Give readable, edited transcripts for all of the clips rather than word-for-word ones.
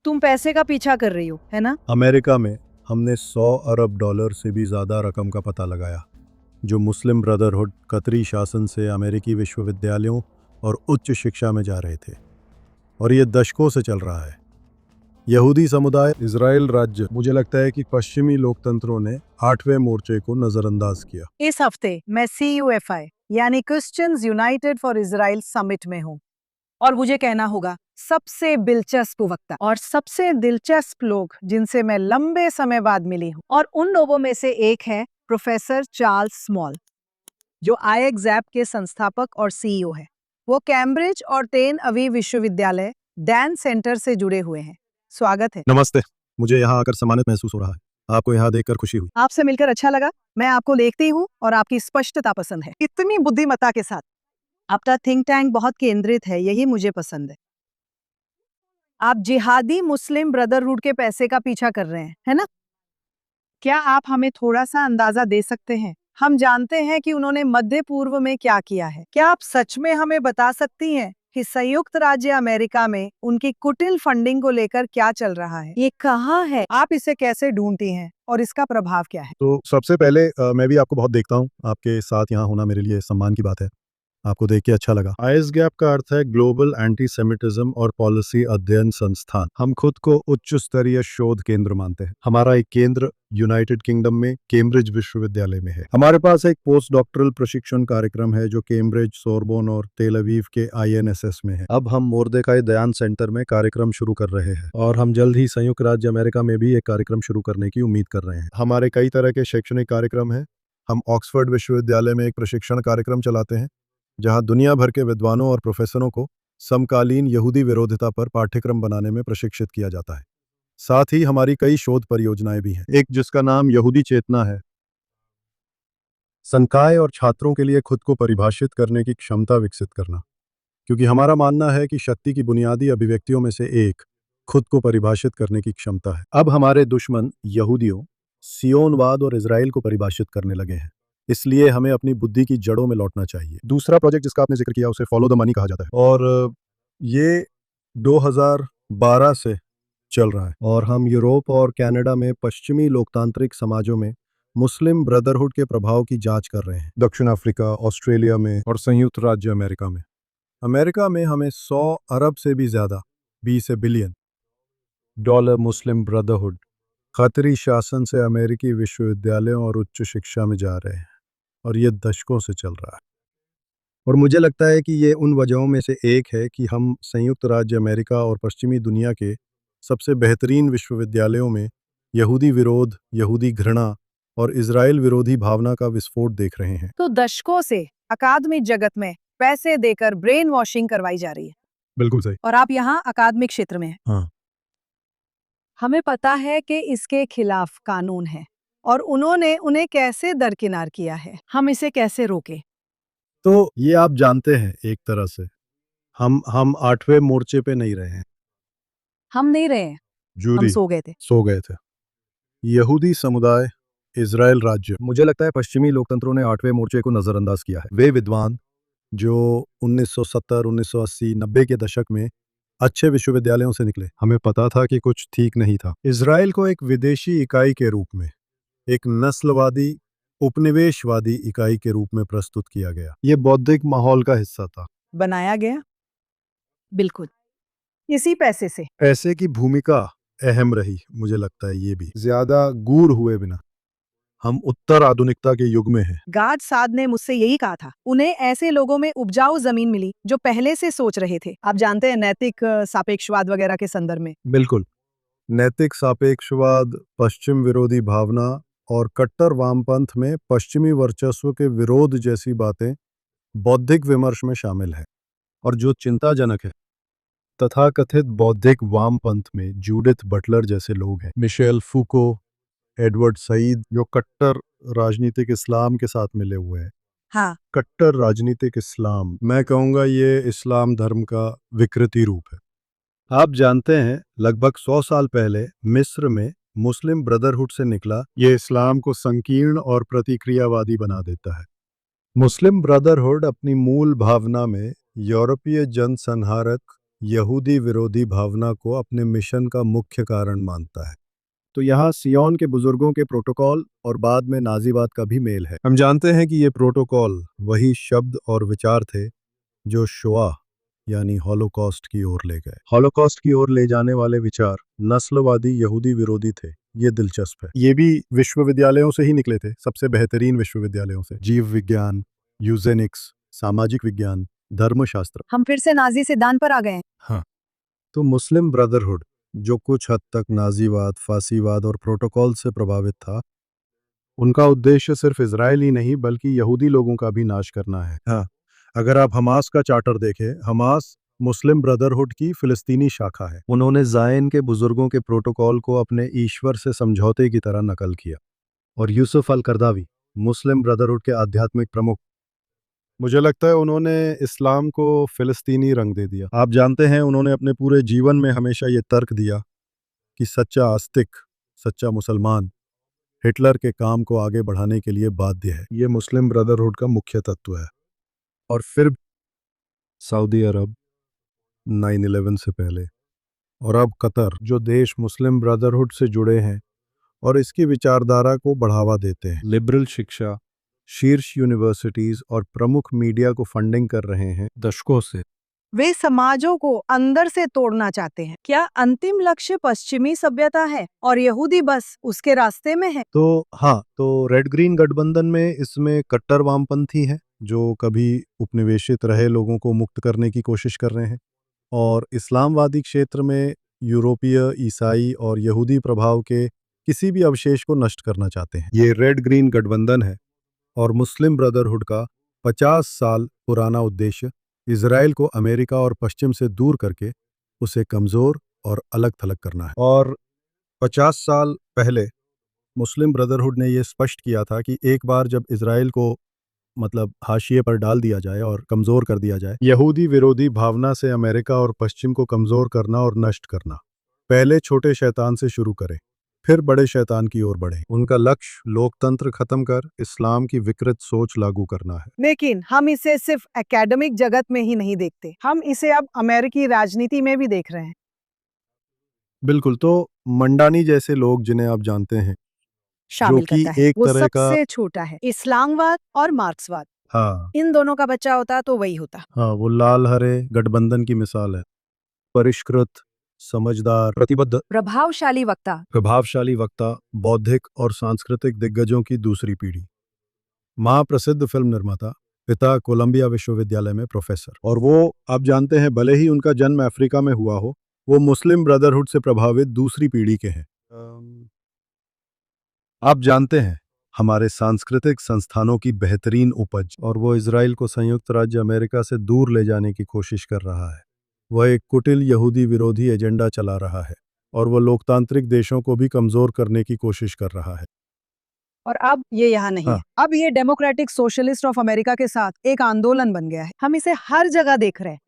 तुम पैसे का पीछा कर रही हो, है ना? अमेरिका में हमने 100 अरब डॉलर से भी ज़्यादा रकम का पता लगाया जो मुस्लिम ब्रदरहुड कतरी शासन से अमेरिकी विश्वविद्यालयों और उच्च शिक्षा में जा रहे थे, और ये दशकों से चल रहा है। यहूदी समुदाय, इजराइल राज्य, मुझे लगता है कि पश्चिमी लोकतंत्रों ने 8वें मोर्चे को नज़रअंदाज किया। इस हफ्ते मैं CUFI यानी Christians United for Israel summit में हूँ, और मुझे कहना होगा सबसे दिलचस्प वक्ता और सबसे दिलचस्प लोग जिनसे मैं लंबे समय बाद मिली हूँ, और उन लोगों में से एक है प्रोफेसर चार्ल्स स्मॉल, जो IXAP के संस्थापक और CEO है। वो कैम्ब्रिज और तेल अवीव विश्वविद्यालय डैन सेंटर से जुड़े हुए हैं। स्वागत है। नमस्ते, मुझे यहाँ आकर सम्मानित महसूस हो रहा है। आपको यहाँ देखकर खुशी हुई। आपसे मिलकर अच्छा लगा। मैं आपको देखती हूँ और आपकी स्पष्टता पसंद है, इतनी बुद्धिमत्ता के साथ। आपका थिंक टैंक बहुत केंद्रित है, यही मुझे पसंद है। आप जिहादी मुस्लिम ब्रदरहुड के पैसे का पीछा कर रहे हैं, है ना? क्या आप हमें थोड़ा सा अंदाजा दे सकते हैं? हम जानते हैं कि उन्होंने मध्य पूर्व में क्या किया है। क्या आप सच में हमें बता सकती हैं कि संयुक्त राज्य अमेरिका में उनकी कुटिल फंडिंग को लेकर क्या चल रहा है? ये कहाँ है? आप इसे कैसे ढूंढती हैं और इसका प्रभाव क्या है? तो सबसे पहले मैं भी आपको बहुत देखता हूँ। आपके साथ यहाँ होना मेरे लिए सम्मान की बात है। आपको देख के अच्छा लगा। ISGAP का अर्थ है ग्लोबल एंटी सेमिटिज्म और पॉलिसी अध्ययन संस्थान। हम खुद को उच्च स्तरीय शोध केंद्र मानते हैं। हमारा एक केंद्र यूनाइटेड किंगडम में कैम्ब्रिज विश्वविद्यालय में है। हमारे पास एक पोस्ट डॉक्टरल प्रशिक्षण कार्यक्रम है जो कैम्ब्रिज, सोरबोन और तेल अवीव के INSS में है। अब हम मोर्देकाई दयान सेंटर में कार्यक्रम शुरू कर रहे हैं, और हम जल्द ही संयुक्त राज्य अमेरिका में भी एक कार्यक्रम शुरू करने की उम्मीद कर रहे हैं। हमारे कई तरह के शैक्षणिक कार्यक्रम हैं। हम ऑक्सफोर्ड विश्वविद्यालय में एक प्रशिक्षण कार्यक्रम चलाते हैं जहां दुनिया भर के विद्वानों और प्रोफेसरों को समकालीन यहूदी विरोधिता पर पाठ्यक्रम बनाने में प्रशिक्षित किया जाता है। साथ ही हमारी कई शोध परियोजनाएं भी हैं, एक जिसका नाम यहूदी चेतना है। संकाय और छात्रों के लिए खुद को परिभाषित करने की क्षमता विकसित करना, क्योंकि हमारा मानना है कि शक्ति की बुनियादी अभिव्यक्तियों में से एक खुद को परिभाषित करने की क्षमता है। अब हमारे दुश्मन यहूदियों, सियोनवाद और इजराइल को परिभाषित करने लगे हैं, इसलिए हमें अपनी बुद्धि की जड़ों में लौटना चाहिए। दूसरा प्रोजेक्ट जिसका आपने जिक्र किया उसे फॉलो द मनी कहा जाता है, और ये 2012 से चल रहा है, और हम यूरोप और कनाडा में पश्चिमी लोकतांत्रिक समाजों में मुस्लिम ब्रदरहुड के प्रभाव की जांच कर रहे हैं। दक्षिण अफ्रीका, ऑस्ट्रेलिया में और संयुक्त राज्य अमेरिका में। अमेरिका में हमें 100 अरब से भी ज्यादा, 20 बिलियन डॉलर मुस्लिम ब्रदरहुड कतरी शासन से अमेरिकी विश्वविद्यालयों और उच्च शिक्षा में जा रहे हैं, और ये दशकों से चल रहा है। और मुझे लगता है कि ये उन वजहों में से एक है कि हम संयुक्त राज्य अमेरिका और पश्चिमी दुनिया के सबसे बेहतरीन विश्वविद्यालयों में यहूदी विरोध, यहूदी घृणा और इजराइल विरोधी भावना का विस्फोट देख रहे हैं। तो दशकों से अकादमिक जगत में पैसे देकर ब्रेन वॉशिंग करवाई जा रही है, बिल्कुल सही। और आप यहाँ अकादमिक क्षेत्र में हैं। हाँ। हमें पता है कि इसके खिलाफ कानून है, और उन्होंने उन्हें कैसे दरकिनार किया है। हम इसे कैसे रोकें? तो ये आप जानते हैं, एक तरह से हम 8वें मोर्चे पे नहीं रहे हैं। हम नहीं रहे हैं, हम सो गए थे। सो गए थे। यहूदी समुदाय, इजराइल राज्य, मुझे लगता है पश्चिमी लोकतंत्रों ने 8वें मोर्चे को नजरअंदाज किया है। वे विद्वान जो 1970, 1980, 90 के दशक में अच्छे विश्वविद्यालयों से निकले, हमें पता था कि कुछ ठीक नहीं था। इजराइल को एक विदेशी इकाई के रूप में, एक नस्लवादी उपनिवेशवादी इकाई के रूप में प्रस्तुत किया गया। ये बौद्धिक माहौल का हिस्सा था। बनाया गया, बिल्कुल इसी पैसे से। पैसे की भूमिका अहम रही, मुझे लगता है ये भी ज्यादा गूढ़ हुए बिना। हम उत्तर आधुनिकता के युग में हैं। गाड साद ने मुझसे यही कहा था, उन्हें ऐसे लोगों में उपजाऊ जमीन मिली जो पहले से सोच रहे थे। आप जानते हैं, नैतिक सापेक्षवाद वगैरह के संदर्भ में। बिल्कुल। नैतिक सापेक्षवाद, पश्चिम विरोधी भावना और कट्टर वामपंथ में पश्चिमी वर्चस्व के विरोध जैसी बातें बौद्धिक विमर्श में शामिल है। और जो चिंताजनक है, तथाकथित बौद्धिक वामपंथ में जूडिथ बटलर जैसे लोग हैं, मिशेल फूको, एडवर्ड सईद, जो कट्टर राजनीतिक इस्लाम के साथ मिले हुए हैं। हाँ, कट्टर राजनीतिक इस्लाम, मैं कहूँगा ये इस्लाम धर्म का विकृति रूप है। आप जानते हैं, लगभग 100 साल पहले मिस्र में मुस्लिम ब्रदरहुड से निकला ये इस्लाम को संकीर्ण और प्रतिक्रियावादी बना देता है। मुस्लिम ब्रदरहुड अपनी मूल भावना में यूरोपीय जनसंहारक यहूदी विरोधी भावना को अपने मिशन का मुख्य कारण मानता है। तो यहाँ सियोन के बुजुर्गों के प्रोटोकॉल और बाद में नाजीवाद का भी मेल है। हम जानते हैं कि ये प्रोटोकॉल वही शब्द और विचार थे जो शोआ यानी हॉलोकॉस्ट की ओर ले गए। हॉलोकॉस्ट की ओर ले जाने वाले विचार नस्लवादी यहूदी विरोधी थे। ये दिलचस्प है। ये भी विश्वविद्यालयों से ही निकले थे, सबसे बेहतरीन विश्वविद्यालयों से। जीव विज्ञान, यूजेनिक्स, सामाजिक विज्ञान, धर्मशास्त्र। हम फिर से नाजी सिद्धांत पर आ गए हैं। हाँ, तो मुस्लिम ब्रदरहुड जो कुछ हद तक नाजीवाद, फासीवाद और प्रोटोकॉल से प्रभावित था, उनका उद्देश्य सिर्फ इजराइल ही नहीं बल्कि यहूदी लोगों का भी नाश करना है। हाँ, अगर आप हमास का चार्टर देखें, हमास मुस्लिम ब्रदरहुड की फिलिस्तीनी शाखा है। उन्होंने जायन के बुजुर्गों के प्रोटोकॉल को अपने ईश्वर से समझौते की तरह नकल किया। और यूसुफ अल करदावी, मुस्लिम ब्रदरहुड के आध्यात्मिक प्रमुख, मुझे लगता है उन्होंने इस्लाम को फिलिस्तीनी रंग दे दिया। आप जानते हैं, उन्होंने अपने पूरे जीवन में हमेशा ये तर्क दिया कि सच्चा आस्तिक, सच्चा मुसलमान हिटलर के काम को आगे बढ़ाने के लिए बाध्य है। ये मुस्लिम ब्रदरहुड का मुख्य तत्व है। और फिर सऊदी अरब 9/11 से पहले, और अब कतर, जो देश मुस्लिम ब्रदरहुड से जुड़े हैं और इसकी विचारधारा को बढ़ावा देते हैं, लिबरल शिक्षा, शीर्ष यूनिवर्सिटीज और प्रमुख मीडिया को फंडिंग कर रहे हैं दशकों से। वे समाजों को अंदर से तोड़ना चाहते हैं। क्या अंतिम लक्ष्य पश्चिमी सभ्यता है और यहूदी बस उसके रास्ते में है? तो हाँ, तो रेड ग्रीन गठबंधन में इसमें कट्टर वामपंथी हैं जो कभी उपनिवेशित रहे लोगों को मुक्त करने की कोशिश कर रहे हैं, और इस्लामवादी क्षेत्र में यूरोपीय, ईसाई और यहूदी प्रभाव के किसी भी अवशेष को नष्ट करना चाहते हैं। ये रेड ग्रीन गठबंधन है, और मुस्लिम ब्रदरहुड का 50 साल पुराना उद्देश्य इजराइल को अमेरिका और पश्चिम से दूर करके उसे कमजोर और अलग थलग करना है। और 50 साल पहले मुस्लिम ब्रदरहुड ने यह स्पष्ट किया था कि एक बार जब इजराइल को हाशिए पर डाल दिया जाए और कमजोर कर दिया जाए, यहूदी विरोधी भावना से अमेरिका और पश्चिम को कमजोर करना और नष्ट करना। पहले छोटे शैतान से शुरू करें, फिर बड़े शैतान की ओर बढ़े। उनका लक्ष्य लोकतंत्र खत्म कर इस्लाम की विकृत सोच लागू करना है। लेकिन हम इसे सिर्फ एकेडमिक जगत में ही नहीं देखते, हम इसे अब अमेरिकी राजनीति में भी देख रहे हैं। बिल्कुल, तो मंडानी जैसे लोग, जिन्हें आप जानते हैं, शामिल जो कि करता है। एक वो तरह का, सबसे छोटा है। इस्लामवाद और मार्क्सवाद, हाँ इन दोनों का बच्चा होता तो वही होता। हाँ, वो लाल हरे गठबंधन की मिसाल है। परिष्कृत, समझदार, प्रतिबद्ध, प्रभावशाली वक्ता, बौद्धिक और सांस्कृतिक दिग्गजों की दूसरी पीढ़ी। माँ प्रसिद्ध फिल्म निर्माता, पिता कोलंबिया विश्वविद्यालय में प्रोफेसर। और वो, आप जानते हैं, भले ही उनका जन्म अफ्रीका में हुआ हो, वो मुस्लिम ब्रदरहुड से प्रभावित दूसरी पीढ़ी के हैं। आप जानते हैं, हमारे सांस्कृतिक संस्थानों की बेहतरीन उपज, और वो इजराइल को संयुक्त राज्य अमेरिका से दूर ले जाने की कोशिश कर रहा है। वह एक कुटिल यहूदी विरोधी एजेंडा चला रहा है, और वह लोकतांत्रिक देशों को भी कमजोर करने की कोशिश कर रहा है। और अब ये यहाँ नहीं है। अब ये डेमोक्रेटिक सोशलिस्ट ऑफ अमेरिका के साथ एक आंदोलन बन गया है। हम इसे हर जगह देख रहे हैं।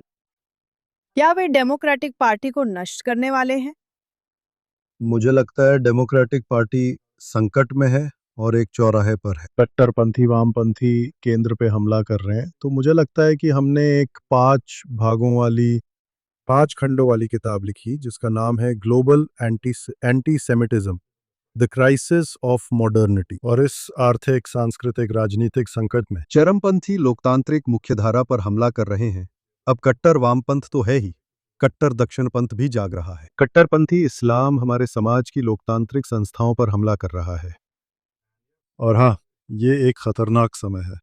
क्या वे डेमोक्रेटिक पार्टी को नष्ट करने वाले हैं? मुझे लगता है डेमोक्रेटिक पार्टी संकट में है और एक चौराहे पर है। कट्टरपंथी वामपंथी केंद्र पे हमला कर रहे हैं। तो मुझे लगता है कि हमने एक 5 खंडों वाली किताब लिखी जिसका नाम है global anti Semitism, the crisis of modernity. और इस आर्थिक, सांस्कृतिक, राजनीतिक संकट में चरमपंथी लोकतांत्रिक मुख्यधारा पर हमला कर रहे हैं। अब कट्टर वामपंथ तो है ही, कट्टर दक्षिणपंथ भी जाग रहा है। कट्टरपंथी इस्लाम हमारे समाज की लोकतांत्रिक संस्थाओं पर हमला कर रहा है। और हाँ, ये एक खतरनाक समय है,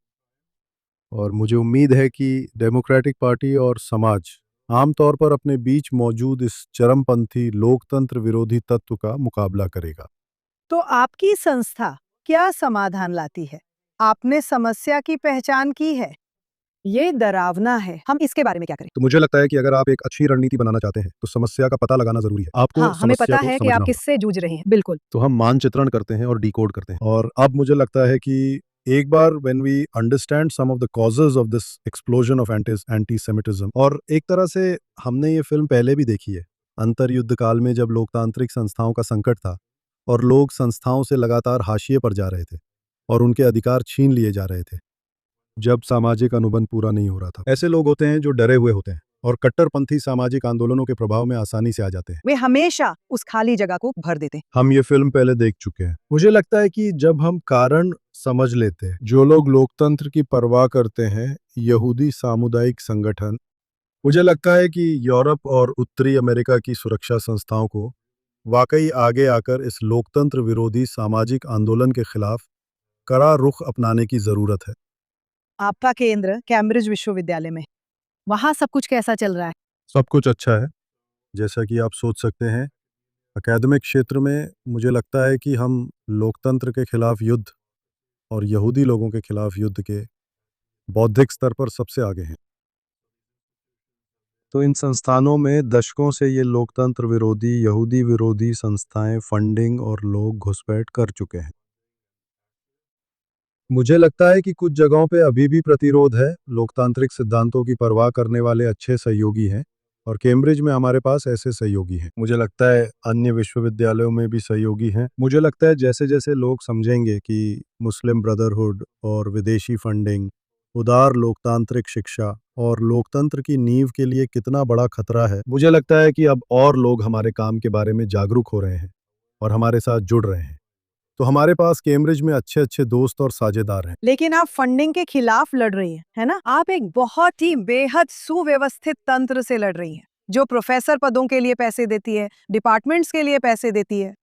और मुझे उम्मीद है कि डेमोक्रेटिक पार्टी और समाज आमतौर पर अपने बीच मौजूद इस चरमपंथी लोकतंत्र विरोधी तत्व का मुकाबला करेगा। तो आपकी संस्था क्या समाधान लाती है? आपने समस्या की पहचान की है। ये डरावना है। हम इसके बारे में क्या करें? तो मुझे लगता है कि अगर आप एक अच्छी रणनीति बनाना चाहते हैं तो समस्या का पता लगाना जरूरी है। आपको हाँ, हमें समस्या पता को है कि समझना आप होगा। किससे जूझ रहे हैं। बिल्कुल। तो हम मानचित्रण करते हैं और डिकोड करते हैं। और अब मुझे लगता है कि एक बार when we understand some of the causes of this explosion of antisemitism, और एक तरह से हमने ये फिल्म पहले भी देखी है, अंतर्युद्ध काल में जब लोकतांत्रिक संस्थाओं का संकट था और लोग संस्थाओं से लगातार हाशिए पर जा रहे थे और उनके अधिकार छीन लिए जा रहे थे, जब सामाजिक अनुबंध पूरा नहीं हो रहा था। ऐसे लोग होते हैं जो डरे हुए होते हैं, और कट्टरपंथी सामाजिक आंदोलनों के प्रभाव में आसानी से आ जाते हैं। वे हमेशा उस खाली जगह को भर देते हैं। हम ये फिल्म पहले देख चुके हैं। मुझे लगता है कि जब हम कारण समझ लेते हैं, जो लोग लोकतंत्र की परवाह करते हैं, यहूदी सामुदायिक संगठन, मुझे लगता है कि यूरोप और उत्तरी अमेरिका की सुरक्षा संस्थाओं को वाकई आगे आकर इस लोकतंत्र विरोधी सामाजिक आंदोलन के खिलाफ कड़ा रुख अपनाने की जरूरत है। आपका केंद्र कैम्ब्रिज विश्वविद्यालय में, वहाँ सब कुछ कैसा चल रहा है? सब कुछ अच्छा है, जैसा कि आप सोच सकते हैं। अकादमिक क्षेत्र में मुझे लगता है कि हम लोकतंत्र के खिलाफ युद्ध और यहूदी लोगों के खिलाफ युद्ध के बौद्धिक स्तर पर सबसे आगे हैं। तो इन संस्थानों में दशकों से ये लोकतंत्र विरोधी, यहूदी विरोधी संस्थाएं फंडिंग और लोग घुसपैठ कर चुके हैं। मुझे लगता है कि कुछ जगहों पे अभी भी प्रतिरोध है। लोकतांत्रिक सिद्धांतों की परवाह करने वाले अच्छे सहयोगी हैं और कैम्ब्रिज में हमारे पास ऐसे सहयोगी हैं। मुझे लगता है अन्य विश्वविद्यालयों में भी सहयोगी हैं। मुझे लगता है जैसे जैसे लोग समझेंगे कि मुस्लिम ब्रदरहुड और विदेशी फंडिंग, उदार लोकतांत्रिक शिक्षा और लोकतंत्र की नींव के लिए कितना बड़ा खतरा है, मुझे लगता है कि अब और लोग हमारे काम के बारे में जागरूक हो रहे हैं और हमारे साथ जुड़ रहे हैं। तो हमारे पास कैम्ब्रिज में अच्छे अच्छे दोस्त और साझेदार हैं। लेकिन आप फंडिंग के खिलाफ लड़ रही हैं, है ना? आप एक बहुत ही बेहद सुव्यवस्थित तंत्र से लड़ रही हैं, जो प्रोफेसर पदों के लिए पैसे देती है, डिपार्टमेंट्स के लिए पैसे देती है।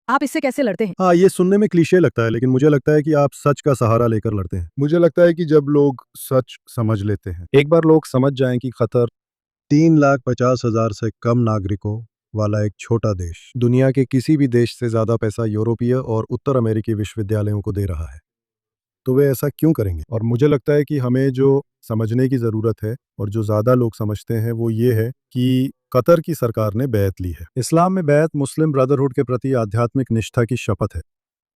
आप इससे कैसे लड़ते हैं? हाँ, ये सुनने में क्लीशे लगता है, लेकिन मुझे लगता है कि आप सच का सहारा लेकर लड़ते हैं। मुझे लगता है कि जब लोग सच समझ लेते हैं, एक बार लोग समझ जाएं कि खतर 3,50,000 से कम नागरिकों वाला एक छोटा देश दुनिया के किसी भी देश से ज्यादा पैसा यूरोपीय और उत्तर अमेरिकी विश्वविद्यालयों को दे रहा है, तो वे ऐसा क्यों करेंगे? और मुझे लगता है कि हमें जो समझने की ज़रूरत है और जो ज़्यादा लोग समझते हैं वो ये है कि कतर की सरकार ने बैत ली है। इस्लाम में बैत मुस्लिम ब्रदरहुड के प्रति आध्यात्मिक निष्ठा की शपथ है।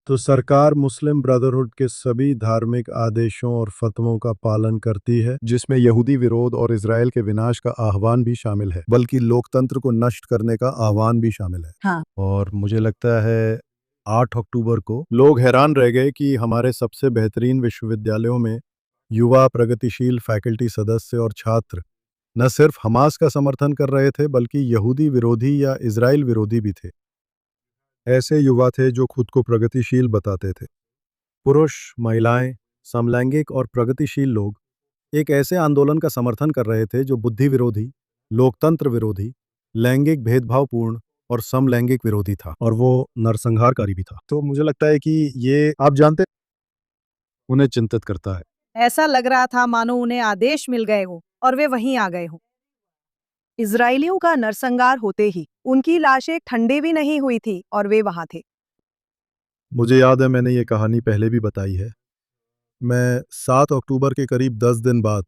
तो सरकार मुस्लिम ब्रदरहुड के सभी धार्मिक आदेशों और फतवों का पालन करती है, जिसमें यहूदी विरोध और इजराइल के विनाश का आह्वान भी शामिल है, बल्कि लोकतंत्र को नष्ट करने का आह्वान भी शामिल है। हाँ। और मुझे लगता है 8 अक्टूबर को लोग हैरान रह गए कि हमारे सबसे बेहतरीन विश्वविद्यालयों में युवा प्रगतिशील फैकल्टी सदस्य और छात्र न सिर्फ हमास का समर्थन कर रहे थे, बल्कि यहूदी विरोधी या इजराइल विरोधी भी थे। ऐसे युवा थे जो खुद को प्रगतिशील बताते थे। पुरुष, महिलाएं, समलैंगिक और प्रगतिशील लोग एक ऐसे आंदोलन का समर्थन कर रहे थे जो बुद्धि विरोधी, लोकतंत्र विरोधी, लैंगिक भेदभावपूर्ण और समलैंगिक विरोधी था, और वो नरसंहारकारी भी था। तो मुझे लगता है कि ये आप जानते हैं, उन्हें चिंतित करता है। ऐसा लग रहा था मानो उन्हें आदेश मिल गए हो और वे वहीं आ गए हो। इजरायलियों का नरसंहार होते ही उनकी लाशें ठंडी भी नहीं हुई थी और वे वहां थे। मुझे याद है मैंने ये कहानी पहले भी बताई है। मैं 7 अक्टूबर के करीब 10 दिन बाद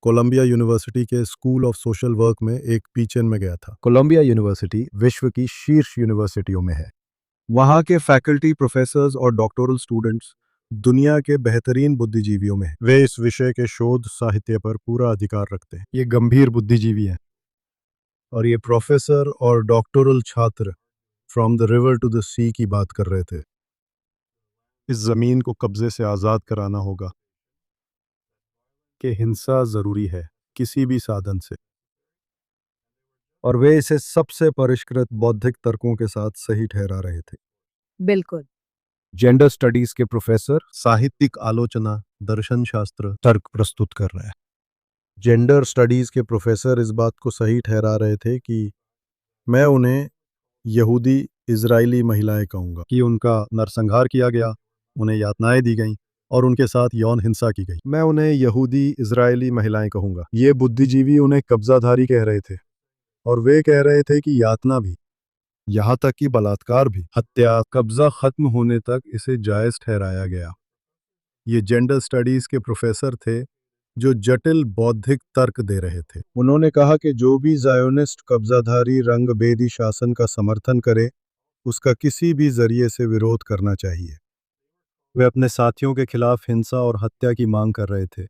कोलंबिया यूनिवर्सिटी के स्कूल ऑफ सोशल वर्क में एक पीचन में गया था। कोलंबिया यूनिवर्सिटी विश्व की शीर्ष यूनिवर्सिटियों में है। वहाँ के फैकल्टी, प्रोफेसर्स और डॉक्टोरल स्टूडेंट्स दुनिया के बेहतरीन बुद्धिजीवियों में हैं। वे इस विषय के शोध साहित्य पर पूरा अधिकार रखते हैं। ये गंभीर बुद्धिजीवी हैं और ये प्रोफेसर और डॉक्टोरल छात्र from the river to the sea की बात कर रहे थे। इस जमीन को कब्जे से आज़ाद कराना होगा कि हिंसा जरूरी है किसी भी साधन से, और वे इसे सबसे परिष्कृत बौद्धिक तर्कों के साथ सही ठहरा रहे थे। बिल्कुल। जेंडर स्टडीज के प्रोफेसर साहित्यिक आलोचना, दर्शन शास्त्र, तर्क प्रस्तुत कर रहे हैं। जेंडर स्टडीज के प्रोफेसर इस बात को सही ठहरा रहे थे कि मैं उन्हें यहूदी इजरायली महिलाएं कहूंगा कि उनका नरसंहार किया गया, उन्हें यातनाएं दी गईं और उनके साथ यौन हिंसा की गई। मैं उन्हें यहूदी इजरायली महिलाएं कहूंगा। ये बुद्धिजीवी उन्हें कब्जाधारी कह रहे थे और वे कह रहे थे कि यातना भी, यहाँ तक कि बलात्कार भी, हत्या, कब्जा खत्म होने तक इसे जायज ठहराया गया। ये जेंडर स्टडीज के प्रोफेसर थे जो जटिल बौद्धिक तर्क दे रहे थे। उन्होंने कहा कि जो भी जायोनिस्ट कब्जाधारी रंगभेदी शासन का समर्थन करे, उसका किसी भी जरिए से विरोध करना चाहिए। वे अपने साथियों के खिलाफ हिंसा और हत्या की मांग कर रहे थे।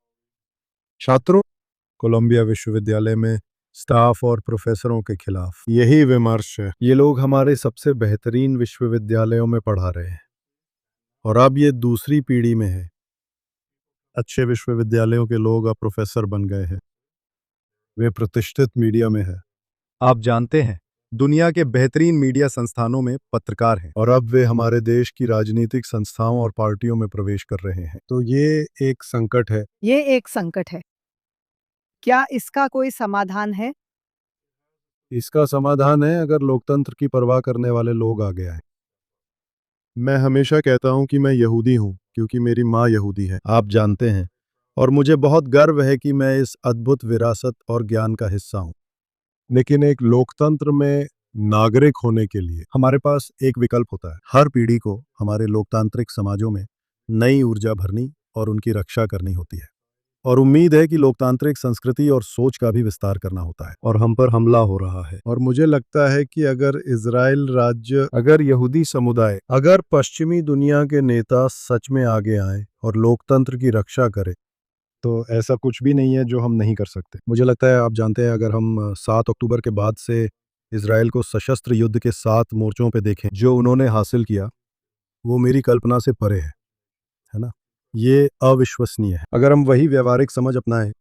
छात्रों, कोलंबिया विश्वविद्यालय में स्टाफ और प्रोफेसरों के खिलाफ यही विमर्श है। ये लोग हमारे सबसे बेहतरीन विश्वविद्यालयों में पढ़ा रहे हैं और अब ये दूसरी पीढ़ी में है। अच्छे विश्वविद्यालयों के लोग अब प्रोफेसर बन गए हैं। वे प्रतिष्ठित मीडिया में है। आप जानते हैं, दुनिया के बेहतरीन मीडिया संस्थानों में पत्रकार हैं और अब वे हमारे देश की राजनीतिक संस्थाओं और पार्टियों में प्रवेश कर रहे हैं। तो ये एक संकट है। ये एक संकट है। क्या इसका कोई समाधान है? इसका समाधान है अगर लोकतंत्र की परवाह करने वाले लोग आगे आए। मैं हमेशा कहता हूं कि मैं यहूदी हूं क्योंकि मेरी माँ यहूदी है, आप जानते हैं, और मुझे बहुत गर्व है कि मैं इस अद्भुत विरासत और ज्ञान का हिस्सा हूं। लेकिन एक लोकतंत्र में नागरिक होने के लिए हमारे पास एक विकल्प होता है। हर पीढ़ी को हमारे लोकतांत्रिक समाजों में नई ऊर्जा भरनी और उनकी रक्षा करनी होती है, और उम्मीद है कि लोकतांत्रिक संस्कृति और सोच का भी विस्तार करना होता है। और हम पर हमला हो रहा है, और मुझे लगता है कि अगर इजराइल राज्य, अगर यहूदी समुदाय, अगर पश्चिमी दुनिया के नेता सच में आगे आए और लोकतंत्र की रक्षा करें, तो ऐसा कुछ भी नहीं है जो हम नहीं कर सकते। मुझे लगता है, आप जानते हैं, अगर हम 7 अक्टूबर के बाद से इजराइल को सशस्त्र युद्ध के 7 मोर्चों पे देखें जो उन्होंने हासिल किया, वो मेरी कल्पना से परे है ना? ये अविश्वसनीय है। अगर हम वही व्यवहारिक समझ अपनाएं,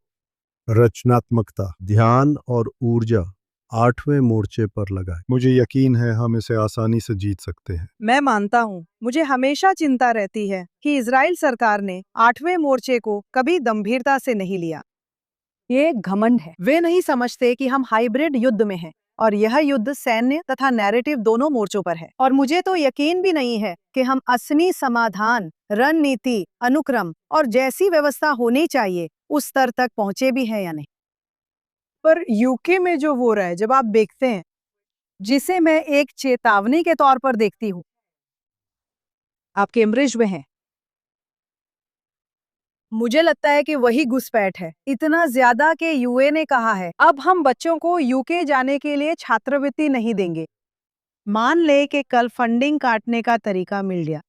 रचनात्मकता, ध्यान और ऊर्जा 8वें मोर्चे पर लगाए, मुझे यकीन है हम इसे आसानी से जीत सकते हैं। मैं मानता हूँ, मुझे हमेशा चिंता रहती है कि इजराइल सरकार ने 8वें मोर्चे को कभी गंभीरता से नहीं लिया। ये एक घमंड है। वे नहीं समझते कि हम हाइब्रिड युद्ध में हैं और यह युद्ध सैन्य तथा नैरेटिव दोनों मोर्चों पर है। और मुझे तो यकीन भी नहीं है कि हम असली समाधान, रणनीति, अनुक्रम और जैसी व्यवस्था होनी चाहिए उस स्तर तक पहुंचे भी हैं या नहीं। पर यूके में जो हो रहा है, जब आप देखते हैं, जिसे मैं एक चेतावनी के तौर पर देखती हूँ। आप कैम्ब्रिज में हैं। मुझे लगता है कि वही घुसपैठ है, इतना ज्यादा कि यूए ने कहा है अब हम बच्चों को यूके जाने के लिए छात्रवृत्ति नहीं देंगे। मान ले कि कल फंडिंग काटने का तरीका मिल गया,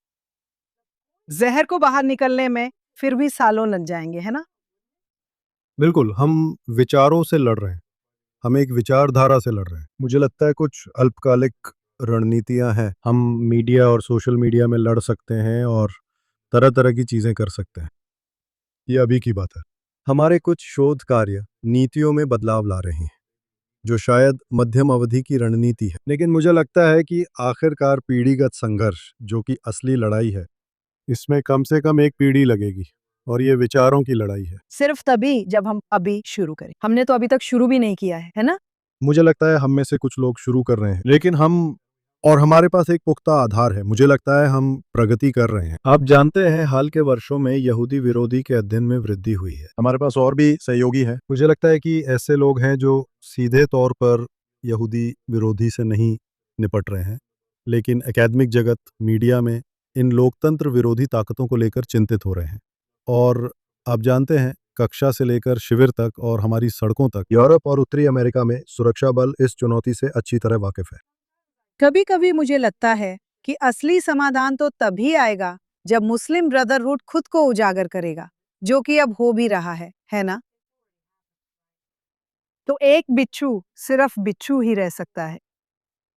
जहर को बाहर निकलने में फिर भी सालों लग जाएंगे, है ना? बिल्कुल, हम विचारों से लड़ रहे हैं, हम एक विचारधारा से लड़ रहे हैं। मुझे लगता है कुछ अल्पकालिक रणनीतियां हैं, हम मीडिया और सोशल मीडिया में लड़ सकते हैं और तरह तरह की चीजें कर सकते हैं। ये अभी की बात है। हमारे कुछ शोध कार्य नीतियों में बदलाव ला रहे हैं जो शायद मध्यम अवधि की रणनीति है, लेकिन मुझे लगता है कि आखिरकार पीढ़ीगत संघर्ष, जो कि असली लड़ाई है, इसमें कम से कम एक पीढ़ी लगेगी, और ये विचारों की लड़ाई है। सिर्फ तभी जब हम अभी शुरू करें। हमने तो अभी तक शुरू भी नहीं किया है ना? मुझे लगता है हम में से कुछ लोग शुरू कर रहे हैं, लेकिन हमारे पास एक पुख्ता आधार है। मुझे लगता है हम प्रगति कर रहे हैं। आप जानते हैं, हाल के वर्षों में यहूदी विरोधी के अध्ययन में वृद्धि हुई है। हमारे पास और भी सहयोगी हैं। मुझे लगता है कि ऐसे लोग हैं जो सीधे तौर पर यहूदी विरोधी से नहीं निपट रहे हैं, लेकिन एकेडमिक जगत, मीडिया में इन लोकतंत्र विरोधी ताकतों को लेकर चिंतित हो रहे हैं। और आप जानते हैं, कक्षा से लेकर शिविर तक और हमारी सड़कों तक, यूरोप और उत्तरी अमेरिका में सुरक्षा बल इस चुनौती से अच्छी तरह वाकिफ है। कभी कभी मुझे लगता है कि असली समाधान तो तभी आएगा जब मुस्लिम ब्रदरहुड खुद को उजागर करेगा, जो कि अब हो भी रहा है ना? तो एक बिच्छू सिर्फ बिच्छू ही रह सकता है,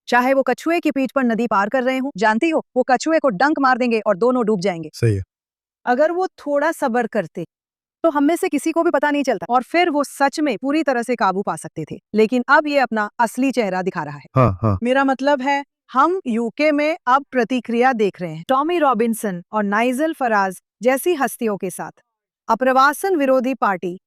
चाहे वो कछुए की पीठ पर नदी पार कर रहे हो। जानती हो, वो कछुए को डंक मार देंगे और दोनों डूब जाएंगे। सही है। अगर वो थोड़ा सब्र करते तो हम में से किसी को भी पता नहीं चलता और फिर वो सच में पूरी तरह से काबू पा सकते थे। लेकिन अब ये अपना असली चेहरा दिखा रहा है। हाँ हाँ। मेरा मतलब है, हम यूके में अब प्रतिक्रिया देख रहे हैं, टॉमी रॉबिन्सन और नाइजल फराज जैसी हस्तियों के साथ। अप्रवासन विरोधी पार्टी,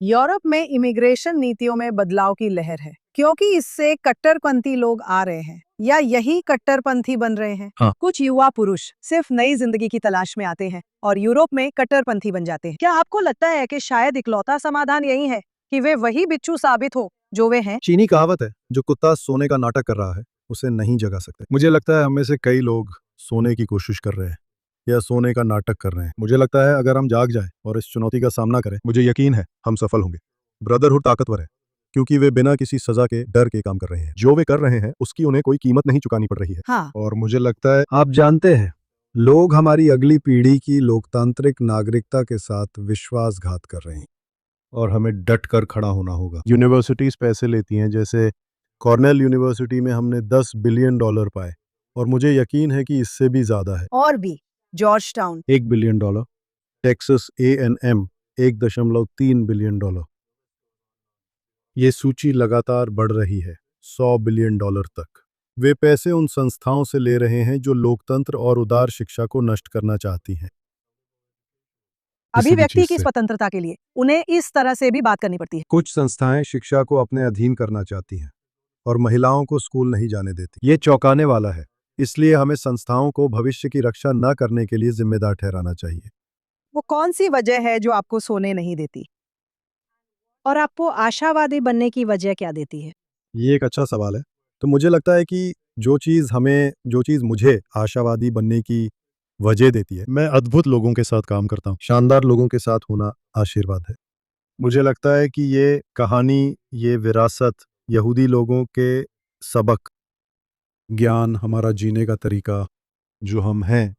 यूरोप में इमिग्रेशन नीतियों में बदलाव की लहर है, क्योंकि इससे कट्टरपंथी लोग आ रहे हैं या यही कट्टरपंथी बन रहे हैं। हाँ। कुछ युवा पुरुष सिर्फ नई जिंदगी की तलाश में आते हैं और यूरोप में कट्टरपंथी बन जाते हैं। क्या आपको लगता है कि शायद इकलौता समाधान यही है कि वे वही बिच्छू साबित हो जो वे हैं? चीनी कहावत है, जो कुत्ता सोने का नाटक कर रहा है उसे नहीं जगा सकते। मुझे लगता है हम में से कई लोग सोने की कोशिश कर रहे हैं या सोने का नाटक कर रहे हैं। मुझे लगता है अगर हम जाग जाए और इस चुनौती का सामना करें, मुझे यकीन है हम सफल होंगे। ब्रदरहुड ताकतवर है क्योंकि वे बिना किसी सजा के डर के काम कर रहे हैं। जो वे कर रहे हैं उसकी उन्हें कोई कीमत नहीं चुकानी पड़ रही है। हाँ। और मुझे लगता है, आप जानते हैं, लोग हमारी अगली पीढ़ी की लोकतांत्रिक नागरिकता के साथ विश्वासघात कर रहे हैं और हमें डट कर खड़ा होना होगा। यूनिवर्सिटीज पैसे लेती हैं, जैसे कॉर्नेल यूनिवर्सिटी में हमने $10 बिलियन पाए, और मुझे यकीन है कि इससे भी ज्यादा है। और भी, George town, $1 billion, Texas A&M $1.3 billion. ये सूची लगातार बढ़ रही है, $100 बिलियन तक। वे पैसे उन संस्थाओं से ले रहे हैं जो लोकतंत्र और उदार शिक्षा को नष्ट करना चाहती हैं। किसी भी अभिव्यक्ति चीज की से। स्वतंत्रता के लिए उन्हें इस तरह से भी बात करनी पड़ती है। कुछ संस्थाएं शिक्षा को अपने अधीन करना चाहती हैं और महिलाओं को स्कूल नहीं जाने देती। ये चौंकाने वाला है, इसलिए हमें संस्थाओं को भविष्य की रक्षा न करने के लिए जिम्मेदार ठहराना चाहिए। वो कौन सी वजह है जो आपको सोने नहीं देती? और आपको आशावादी बनने की वजह क्या देती है? ये एक अच्छा सवाल है। तो मुझे लगता है कि जो चीज़ मुझे आशावादी बनने की वजह देती है, मैं अद्भुत लोगों के साथ काम करता हूँ। शानदार लोगों के साथ होना आशीर्वाद है। मुझे लगता है कि ये कहानी, ये विरासत, यहूदी लोगों के सबक, ज्ञान, हमारा जीने का तरीका, जो हम हैं,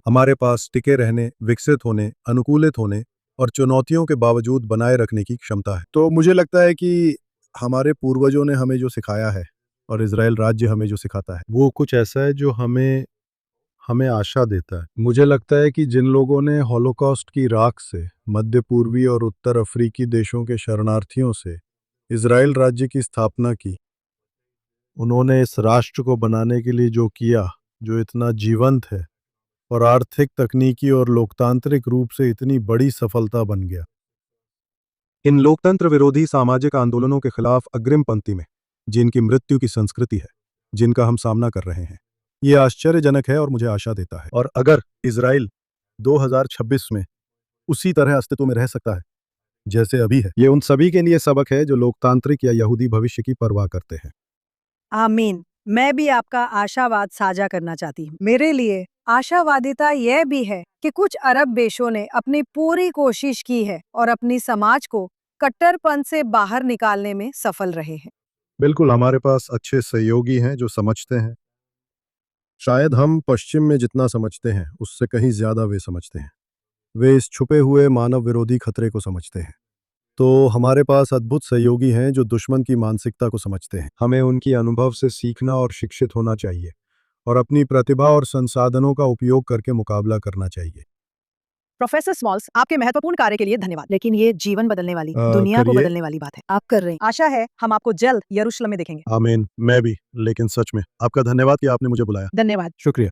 हमारे पास टिके रहने, विकसित होने, अनुकूलित होने और चुनौतियों के बावजूद बनाए रखने की क्षमता है। तो मुझे लगता है कि हमारे पूर्वजों ने हमें जो सिखाया है और इज़राइल राज्य हमें जो सिखाता है, वो कुछ ऐसा है जो हमें हमें आशा देता है। मुझे लगता है कि जिन लोगों ने हॉलोकॉस्ट की राख से, मध्य पूर्वी और उत्तर अफ्रीकी देशों के शरणार्थियों से इज़राइल राज्य की स्थापना की, उन्होंने इस राष्ट्र को बनाने के लिए जो किया, जो इतना जीवंत है और आर्थिक, तकनीकी और लोकतांत्रिक रूप से इतनी बड़ी सफलता बन गया। इन लोकतंत्र विरोधी सामाजिक आंदोलनों के खिलाफ अग्रिम पंक्ति में जिनकी मृत्यु की संस्कृति है, जिनका हम सामना कर रहे हैं, ये आश्चर्यजनक है और मुझे आशा देता है। और अगर इज़राइल 2026 में उसी तरह अस्तित्व में रह सकता है जैसे अभी है, ये उन सभी के लिए सबक है जो लोकतांत्रिक या यहूदी भविष्य की परवाह करते हैं। आमीन। मैं भी आपका आशावाद साझा करना चाहती हूँ। मेरे लिए आशावादिता यह भी है कि कुछ अरब देशों ने अपनी पूरी कोशिश की है और अपनी समाज को कट्टरपन से बाहर निकालने में सफल रहे हैं। बिल्कुल, हमारे पास अच्छे सहयोगी हैं जो समझते हैं। शायद हम पश्चिम में जितना समझते हैं, उससे कहीं ज़्यादा वे समझते हैं। वे इस छुपे हुए मानव विरोधी खतरे को समझते हैं। तो हमारे पास अद्भुत सहयोगी हैं जो दुश्मन की मानसिकता को समझते हैं। हमें उनकी अनुभव से सीखना और शिक्षित होना चाहिए और अपनी प्रतिभा और संसाधनों का उपयोग करके मुकाबला करना चाहिए। प्रोफेसर स्मॉल्स, आपके महत्वपूर्ण कार्य के लिए धन्यवाद। लेकिन ये जीवन बदलने वाली, दुनिया को करिए। बदलने वाली बात है। आप कर रहे हैं। आशा है हम आपको जल्द यरूशलेम में देखेंगे। आमीन। मैं भी, लेकिन सच में आपका धन्यवाद कि आपने मुझे बुलाया। धन्यवाद। शुक्रिया।